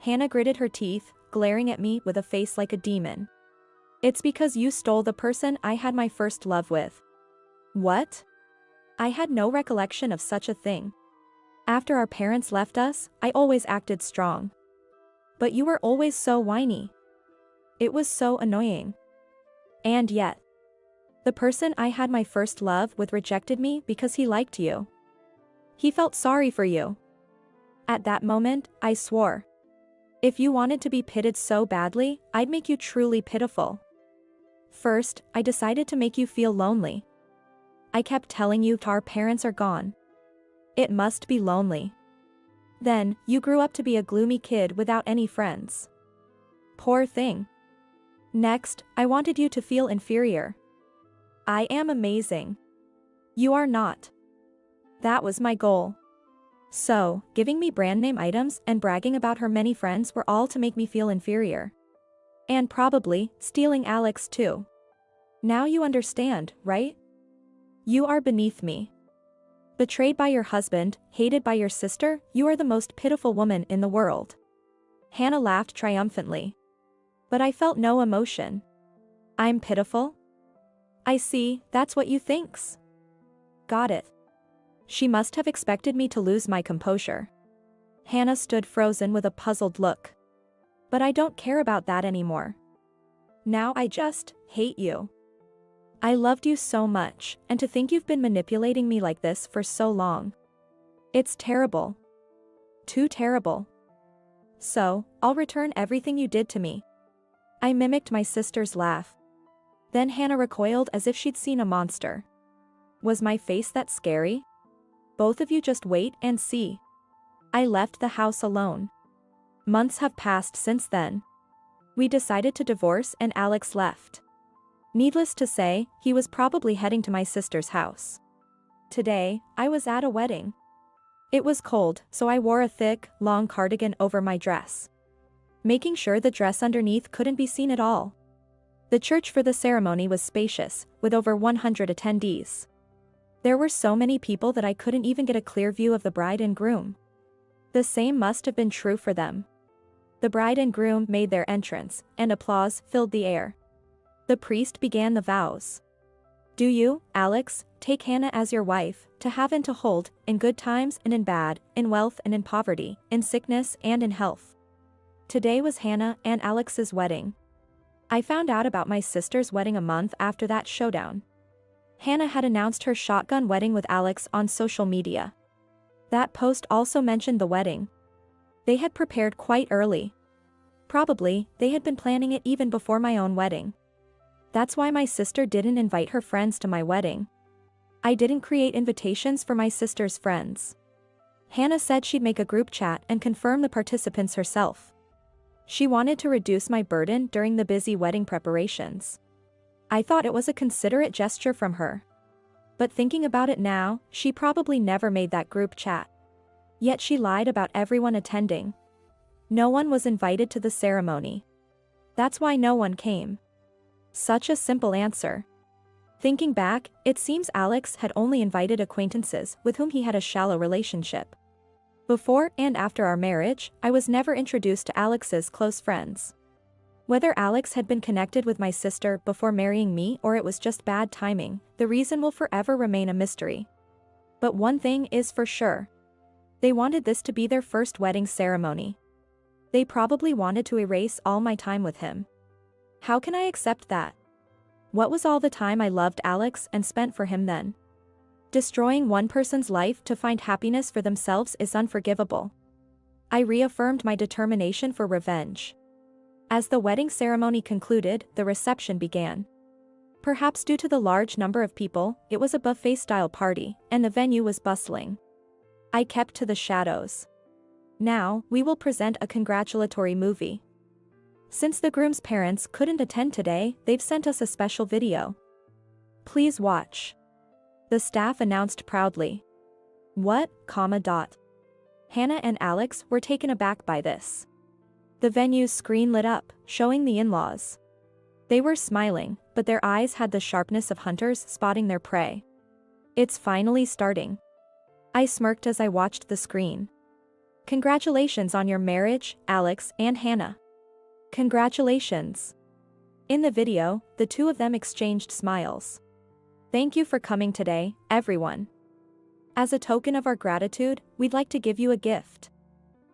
Hannah gritted her teeth, glaring at me with a face like a demon. It's because you stole the person I had my first love with. What? I had no recollection of such a thing. After our parents left us, I always acted strong. But you were always so whiny. It was so annoying. And yet, the person I had my first love with rejected me because he liked you. He felt sorry for you. At that moment, I swore. If you wanted to be pitied so badly, I'd make you truly pitiful. First, I decided to make you feel lonely. I kept telling you our parents are gone. It must be lonely. Then, you grew up to be a gloomy kid without any friends. Poor thing. Next, I wanted you to feel inferior. I am amazing. You are not. That was my goal. So, giving me brand name items and bragging about her many friends were all to make me feel inferior. And probably, stealing Alex too. Now you understand, right? You are beneath me. Betrayed by your husband, hated by your sister, you are the most pitiful woman in the world. Hannah laughed triumphantly. But I felt no emotion. I'm pitiful? I see, that's what you thinks. Got it. She must have expected me to lose my composure. Hannah stood frozen with a puzzled look. But I don't care about that anymore. Now I just hate you. I loved you so much, and to think you've been manipulating me like this for so long. It's terrible. Too terrible. So, I'll return everything you did to me. I mimicked my sister's laugh. Then Hannah recoiled as if she'd seen a monster. Was my face that scary? Both of you just wait and see. I left the house alone. Months have passed since then. We decided to divorce and Alex left. Needless to say, he was probably heading to my sister's house. Today, I was at a wedding. It was cold, so I wore a thick, long cardigan over my dress, making sure the dress underneath couldn't be seen at all. The church for the ceremony was spacious, with over 100 attendees. There were so many people that I couldn't even get a clear view of the bride and groom. The same must have been true for them. The bride and groom made their entrance, and applause filled the air. The priest began the vows. Do you, Alex, take Hannah as your wife, to have and to hold, in good times and in bad, in wealth and in poverty, in sickness and in health. Today was Hannah and Alex's wedding. I found out about my sister's wedding a month after that showdown. Hannah had announced her shotgun wedding with Alex on social media. That post also mentioned the wedding. They had prepared quite early. Probably, they had been planning it even before my own wedding. That's why my sister didn't invite her friends to my wedding. I didn't create invitations for my sister's friends. Hannah said she'd make a group chat and confirm the participants herself. She wanted to reduce my burden during the busy wedding preparations. I thought it was a considerate gesture from her. But thinking about it now, she probably never made that group chat. Yet she lied about everyone attending. No one was invited to the ceremony. That's why no one came. Such a simple answer. Thinking back, it seems Alex had only invited acquaintances with whom he had a shallow relationship. Before and after our marriage, I was never introduced to Alex's close friends. Whether Alex had been connected with my sister before marrying me or it was just bad timing, the reason will forever remain a mystery. But one thing is for sure. They wanted this to be their first wedding ceremony. They probably wanted to erase all my time with him. How can I accept that? What was all the time I loved Alex and spent for him then? Destroying one person's life to find happiness for themselves is unforgivable. I reaffirmed my determination for revenge. As the wedding ceremony concluded, the reception began. Perhaps due to the large number of people, it was a buffet-style party, and the venue was bustling. I kept to the shadows. Now, we will present a congratulatory movie. Since the groom's parents couldn't attend today, they've sent us a special video. Please watch. The staff announced proudly. What, ? Hannah and Alex were taken aback by this. The venue's screen lit up, showing the in-laws. They were smiling, but their eyes had the sharpness of hunters spotting their prey. It's finally starting. I smirked as I watched the screen. Congratulations on your marriage, Alex and Hannah. Congratulations. In the video, the two of them exchanged smiles. Thank you for coming today, everyone. As a token of our gratitude, we'd like to give you a gift.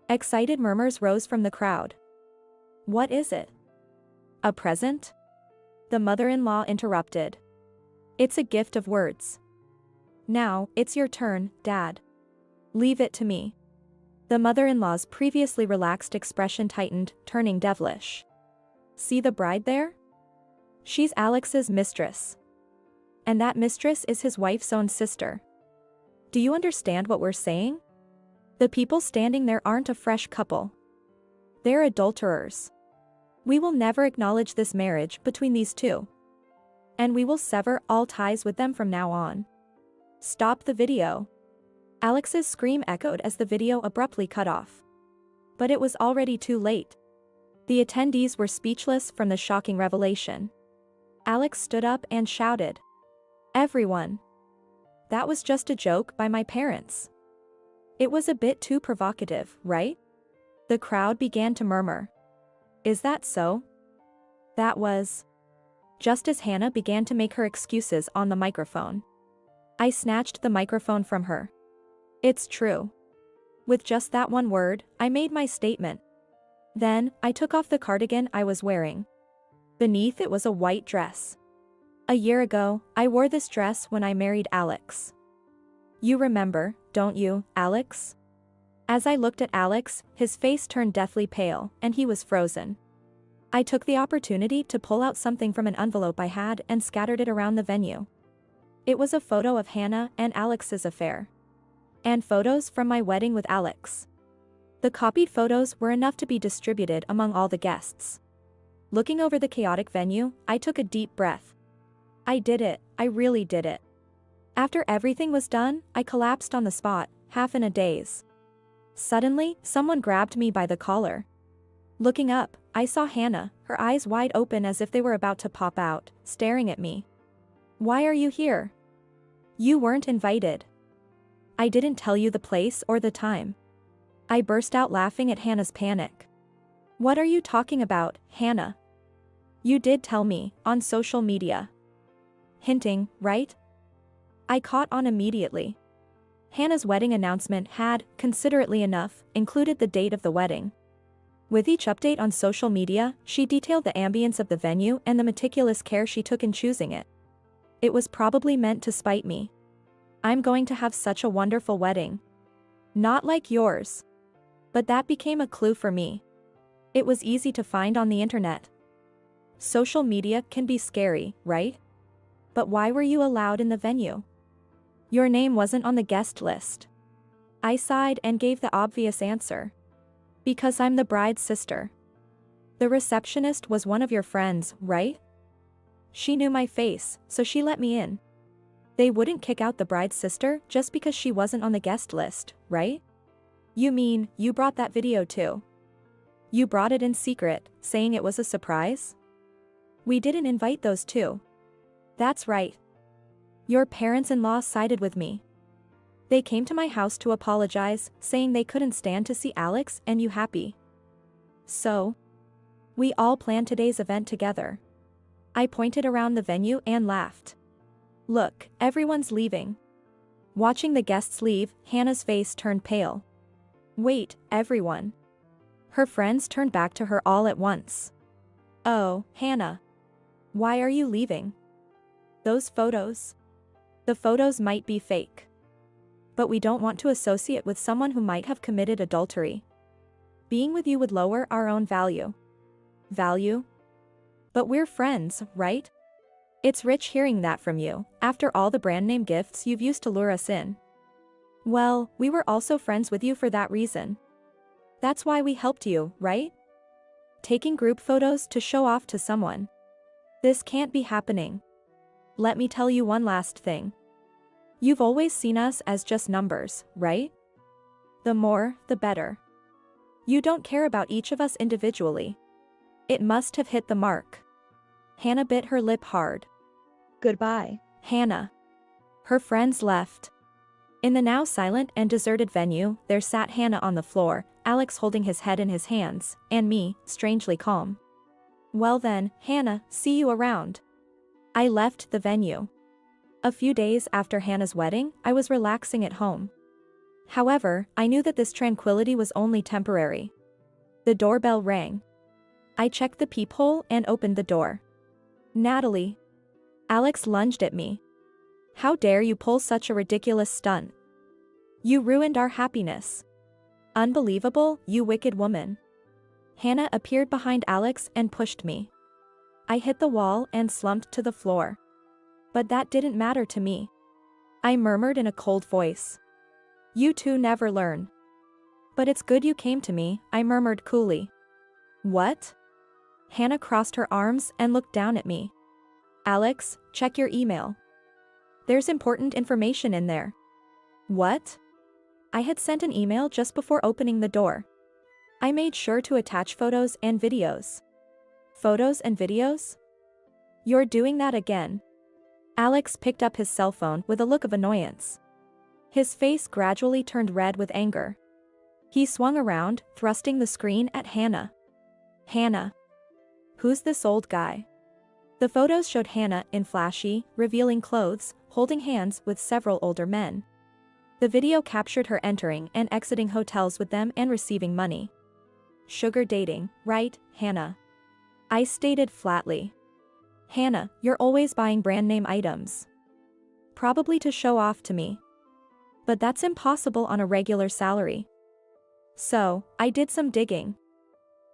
Excited murmurs rose from the crowd. What is it? A present? The mother-in-law interrupted. It's a gift of words. Now, it's your turn, Dad. Leave it to me. The mother-in-law's previously relaxed expression tightened, turning devilish. See the bride there? She's Alex's mistress. And that mistress is his wife's own sister. Do you understand what we're saying? The people standing there aren't a fresh couple. They're adulterers. We will never acknowledge this marriage between these two. And we will sever all ties with them from now on. Stop the video. Alex's scream echoed as the video abruptly cut off. But it was already too late. The attendees were speechless from the shocking revelation. Alex stood up and shouted. Everyone. That was just a joke by my parents. It was a bit too provocative, right? The crowd began to murmur. Is that so? That was. Just as Hannah began to make her excuses on the microphone. I snatched the microphone from her. It's true. With just that one word, I made my statement. Then, I took off the cardigan I was wearing. Beneath it was a white dress. A year ago, I wore this dress when I married Alex. You remember, don't you, Alex? As I looked at Alex, his face turned deathly pale, and he was frozen. I took the opportunity to pull out something from an envelope I had and scattered it around the venue. It was a photo of Hannah and Alex's affair. And photos from my wedding with Alex. The copied photos were enough to be distributed among all the guests. Looking over the chaotic venue, I took a deep breath. I did it, I really did it. After everything was done, I collapsed on the spot, half in a daze. Suddenly, someone grabbed me by the collar. Looking up, I saw Hannah, her eyes wide open as if they were about to pop out, staring at me. Why are you here? You weren't invited. I didn't tell you the place or the time. I burst out laughing at Hannah's panic. What are you talking about, Hannah? You did tell me, on social media. Hinting, right? I caught on immediately. Hannah's wedding announcement had, considerately enough, included the date of the wedding. With each update on social media, she detailed the ambience of the venue and the meticulous care she took in choosing it. It was probably meant to spite me. I'm going to have such a wonderful wedding. Not like yours. But that became a clue for me. It was easy to find on the internet. Social media can be scary, right? But why were you allowed in the venue? Your name wasn't on the guest list. I sighed and gave the obvious answer. Because I'm the bride's sister. The receptionist was one of your friends, right? She knew my face, so she let me in. They wouldn't kick out the bride's sister just because she wasn't on the guest list, right? You mean, you brought that video too? You brought it in secret, saying it was a surprise? We didn't invite those two. That's right. Your parents-in-law sided with me. They came to my house to apologize, saying they couldn't stand to see Alex and you happy. So, we all planned today's event together. I pointed around the venue and laughed. Look, everyone's leaving. Watching the guests leave, Hannah's face turned pale. Wait, everyone. Her friends turned back to her all at once. Oh, Hannah. Why are you leaving? Those photos. The photos might be fake. But we don't want to associate with someone who might have committed adultery. Being with you would lower our own value. Value? But we're friends, right? It's rich hearing that from you, after all the brand name gifts you've used to lure us in. Well, we were also friends with you for that reason. That's why we helped you, right? Taking group photos to show off to someone. This can't be happening. Let me tell you one last thing. You've always seen us as just numbers, right? The more, the better. You don't care about each of us individually. It must have hit the mark. Hannah bit her lip hard. Goodbye, Hannah. Her friends left. In the now silent and deserted venue, there sat Hannah on the floor, Alex holding his head in his hands, and me, strangely calm. Well then, Hannah, see you around. I left the venue. A few days after Hannah's wedding, I was relaxing at home. However, I knew that this tranquility was only temporary. The doorbell rang. I checked the peephole and opened the door. Natalie. Alex lunged at me. How dare you pull such a ridiculous stunt? You ruined our happiness. Unbelievable, you wicked woman. Hannah appeared behind Alex and pushed me. I hit the wall and slumped to the floor. But that didn't matter to me. I murmured in a cold voice. You two never learn. But it's good you came to me, I murmured coolly. What? Hannah crossed her arms and looked down at me. Alex, check your email. There's important information in there. What? I had sent an email just before opening the door. I made sure to attach photos and videos. Photos and videos? You're doing that again. Alex picked up his cell phone with a look of annoyance. His face gradually turned red with anger. He swung around, thrusting the screen at Hannah. Hannah. Who's this old guy? The photos showed Hannah in flashy, revealing clothes, holding hands with several older men. The video captured her entering and exiting hotels with them and receiving money. Sugar dating, right, Hannah? I stated flatly. Hannah, you're always buying brand name items. Probably to show off to me. But that's impossible on a regular salary. So, I did some digging.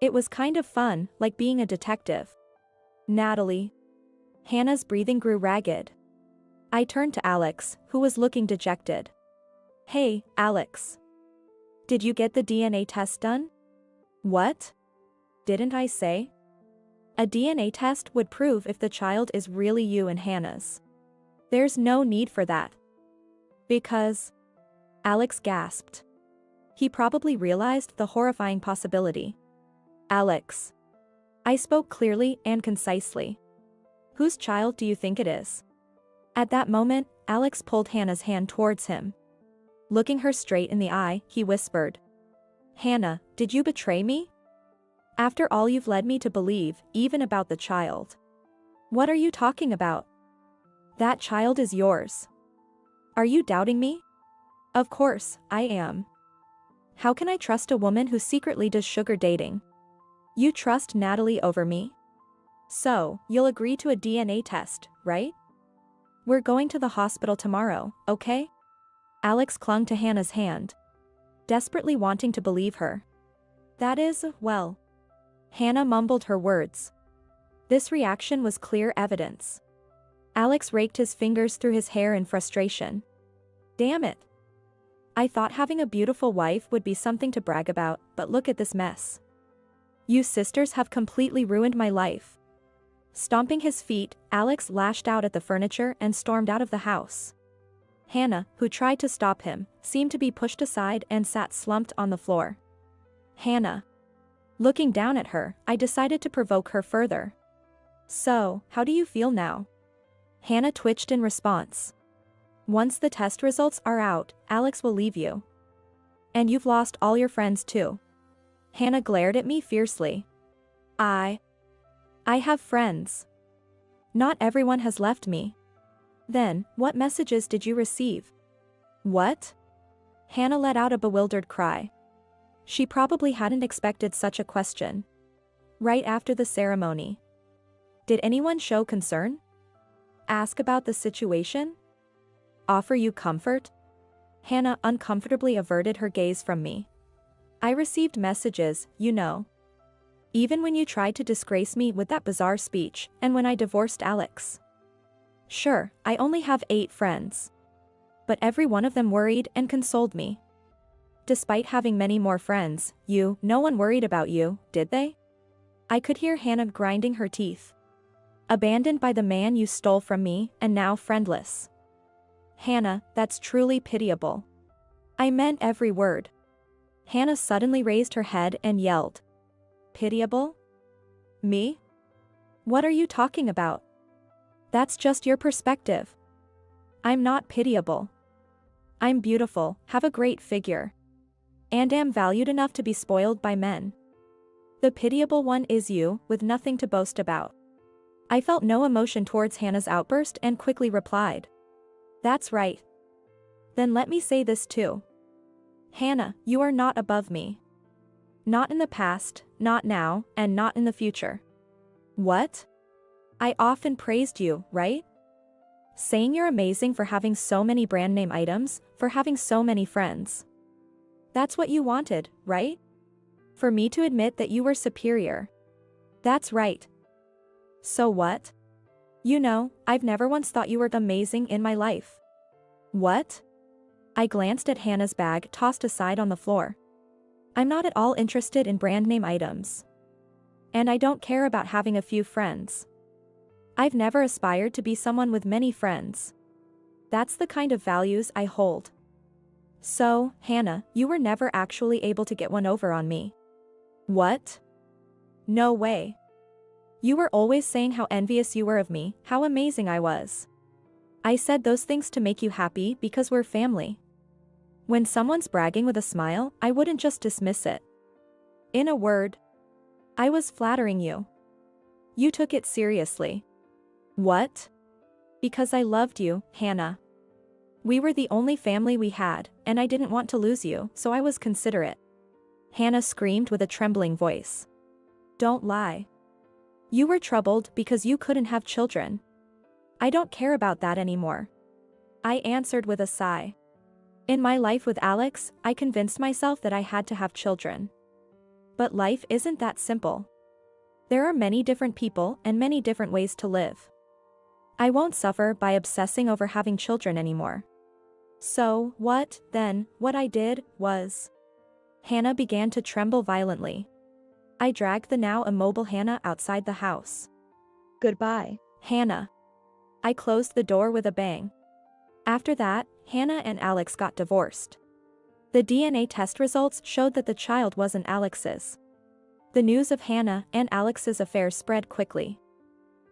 It was kind of fun, like being a detective. Natalie. Hannah's breathing grew ragged. I turned to Alex, who was looking dejected. Hey, Alex. Did you get the DNA test done? What? Didn't I say? A DNA test would prove if the child is really you and Hannah's. There's no need for that. Because... Alex gasped. He probably realized the horrifying possibility. Alex. I spoke clearly and concisely. Whose child do you think it is? At that moment, Alex pulled Hannah's hand towards him. Looking her straight in the eye, he whispered. Hannah, did you betray me? After all you've led me to believe, even about the child. What are you talking about? That child is yours. Are you doubting me? Of course, I am. How can I trust a woman who secretly does sugar dating? You trust Natalie over me? So, you'll agree to a DNA test, right? We're going to the hospital tomorrow, okay? Alex clung to Hannah's hand, desperately wanting to believe her. That is, well. Hannah mumbled her words. This reaction was clear evidence. Alex raked his fingers through his hair in frustration. Damn it. I thought having a beautiful wife would be something to brag about, but look at this mess. You sisters have completely ruined my life. Stomping his feet, Alex lashed out at the furniture and stormed out of the house. Hannah, who tried to stop him, seemed to be pushed aside and sat slumped on the floor. Hannah. Looking down at her, I decided to provoke her further. So, how do you feel now? Hannah twitched in response. Once the test results are out, Alex will leave you. And you've lost all your friends too. Hannah glared at me fiercely. I have friends. Not everyone has left me. Then, what messages did you receive? What? Hannah let out a bewildered cry. She probably hadn't expected such a question. Right after the ceremony. Did anyone show concern? Ask about the situation? Offer you comfort? Hannah uncomfortably averted her gaze from me. I received messages, you know. Even when you tried to disgrace me with that bizarre speech, and when I divorced Alex. Sure, I only have 8 friends. But every one of them worried and consoled me. Despite having many more friends, no one worried about you, did they? I could hear Hannah grinding her teeth. Abandoned by the man you stole from me, and now friendless. Hannah, that's truly pitiable. I meant every word. Hannah suddenly raised her head and yelled. Pitiable? Me? What are you talking about? That's just your perspective. I'm not pitiable. I'm beautiful, have a great figure, and am valued enough to be spoiled by men. The pitiable one is you, with nothing to boast about. I felt no emotion towards Hannah's outburst and quickly replied. That's right. Then let me say this too. Hannah, you are not above me. Not in the past, not now, and not in the future. What? I often praised you, right? Saying you're amazing for having so many brand name items, for having so many friends. That's what you wanted, right? For me to admit that you were superior. That's right. So what? You know, I've never once thought you were amazing in my life. What? I glanced at Hannah's bag tossed aside on the floor. I'm not at all interested in brand name items. And I don't care about having a few friends. I've never aspired to be someone with many friends. That's the kind of values I hold. So, Hannah, you were never actually able to get one over on me. What? No way. You were always saying how envious you were of me, how amazing I was. I said those things to make you happy because we're family. When someone's bragging with a smile, I wouldn't just dismiss it. In a word, I was flattering you. You took it seriously. What? Because I loved you, Hannah. We were the only family we had, and I didn't want to lose you, so I was considerate. Hannah screamed with a trembling voice. Don't lie. You were troubled because you couldn't have children. I don't care about that anymore. I answered with a sigh. In my life with Alex, I convinced myself that I had to have children. But life isn't that simple. There are many different people and many different ways to live. I won't suffer by obsessing over having children anymore. So, what I did was... Hannah began to tremble violently. I dragged the now immobile Hannah outside the house. Goodbye, Hannah. I closed the door with a bang. After that, Hannah and Alex got divorced. The DNA test results showed that the child wasn't Alex's. The news of Hannah and Alex's affair spread quickly.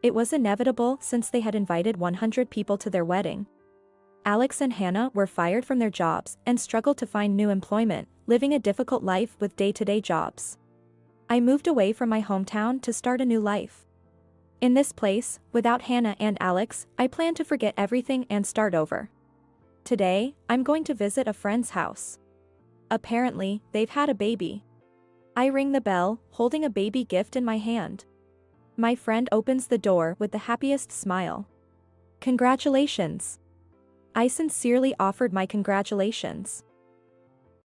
It was inevitable since they had invited 100 people to their wedding. Alex and Hannah were fired from their jobs and struggled to find new employment, living a difficult life with day-to-day jobs. I moved away from my hometown to start a new life. In this place, without Hannah and Alex, I plan to forget everything and start over. Today, I'm going to visit a friend's house. Apparently, they've had a baby. I ring the bell, holding a baby gift in my hand. My friend opens the door with the happiest smile. Congratulations. I sincerely offered my congratulations.